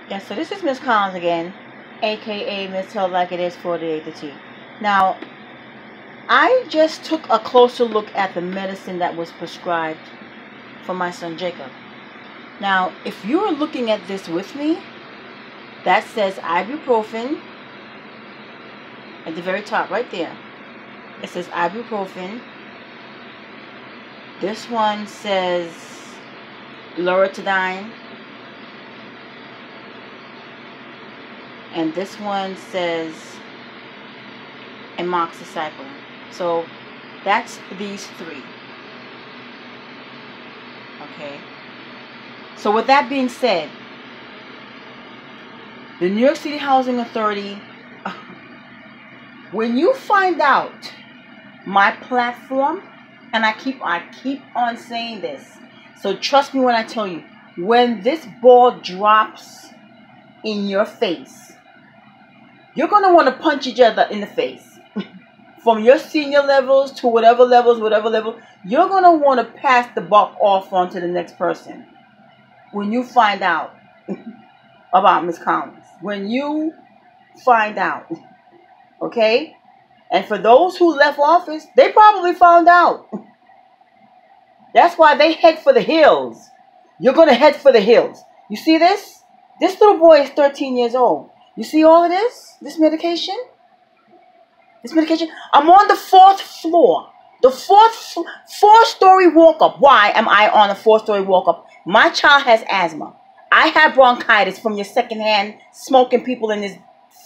Yeah, so this is Miss Collins again, aka Miss Tell Like It Is 48 the T. Now, I just took a closer look at the medicine that was prescribed for my son Jacob. Now, if you're looking at this with me, that says ibuprofen at the very top, right there. It says ibuprofen. This one says loratadine. And this one says amoxicillin. So that's these three. Okay. So with that being said, the New York City Housing Authority, when you find out my platform, and I keep on saying this, so trust me when I tell you, when this ball drops in your face, you're going to want to punch each other in the face. From your senior levels to whatever level, you're going to want to pass the buck off on to the next person. When you find out about Miss Collins. When you find out. Okay? And for those who left office, they probably found out. That's why they head for the hills. You're going to head for the hills. You see this? This little boy is 13 years old. You see all of this? This medication? This medication? I'm on the 4th floor. The four-story walk-up. Why am I on a 4-story walk-up? My child has asthma. I have bronchitis from your secondhand smoking people in this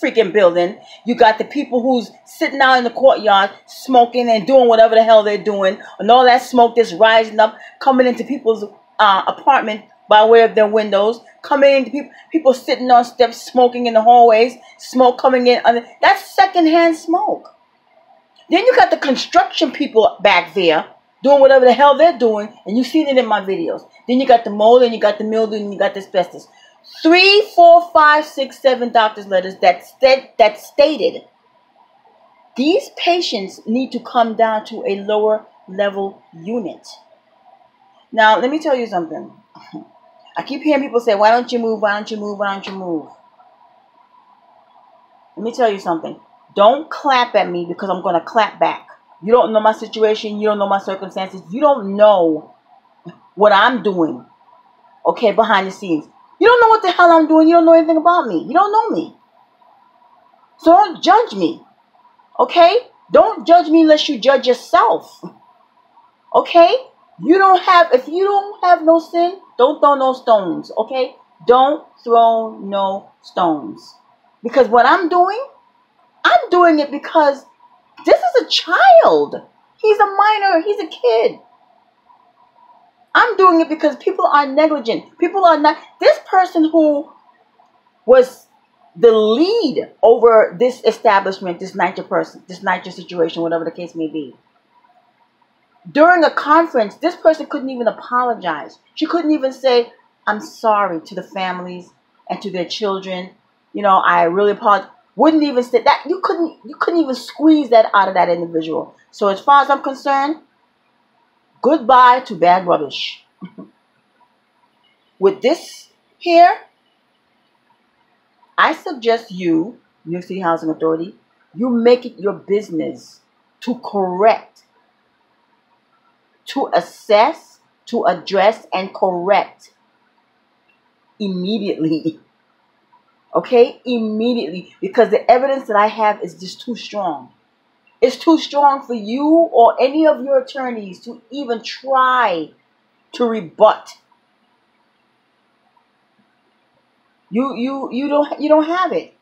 freaking building. You got the people who's sitting out in the courtyard smoking and doing whatever the hell they're doing. And all that smoke that's rising up, coming into people's apartment by way of their windows, coming into people sitting on steps smoking in the hallways, smoke coming in. That's secondhand smoke. Then you got the construction people back there doing whatever the hell they're doing, and you've seen it in my videos. Then you got the mold, and you got the mildew, and you got the asbestos. 3, 4, 5, 6, 7 doctor's letters that stated these patients need to come down to a lower level unit. Now, let me tell you something. I keep hearing people say, why don't you move, why don't you move, why don't you move? Let me tell you something. Don't clap at me because I'm going to clap back. You don't know my situation. You don't know my circumstances. You don't know what I'm doing, okay, behind the scenes. You don't know what the hell I'm doing. You don't know anything about me. You don't know me. So don't judge me, okay? Don't judge me unless you judge yourself, okay? If you don't have no sin, don't throw no stones, okay? Don't throw no stones. Because what I'm doing it because this is a child. He's a minor. He's a kid. I'm doing it because people are negligent. People are not. This person who was the lead over this establishment, this Nycha situation, whatever the case may be. During a conference, this person couldn't even apologize. She couldn't even say, I'm sorry to the families and to their children. You know, I really apologize. Wouldn't even say that. You couldn't even squeeze that out of that individual. So as far as I'm concerned, goodbye to bad rubbish. With this here, I suggest you, New York City Housing Authority, you make it your business to correct, to assess, to address, and correct immediately. Okay? Immediately. Because the evidence that I have is just too strong. It's too strong for you or any of your attorneys to even try to rebut. You don't have it.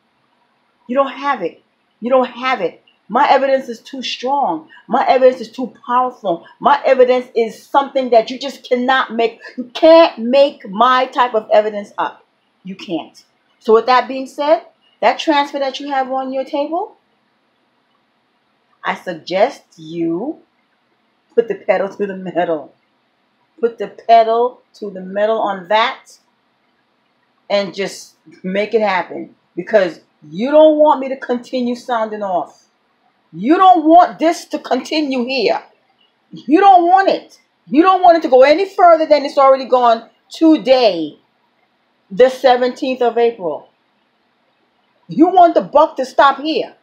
You don't have it. You don't have it. My evidence is too strong. My evidence is too powerful. My evidence is something that you just cannot make. You can't make my type of evidence up. You can't. So with that being said, that transfer that you have on your table, I suggest you put the pedal to the metal. Put the pedal to the metal on that and just make it happen. Because you don't want me to continue sounding off. You don't want this to continue here. You don't want it. You don't want it to go any further than it's already gone today. the 17th of April. You want the buck to stop here.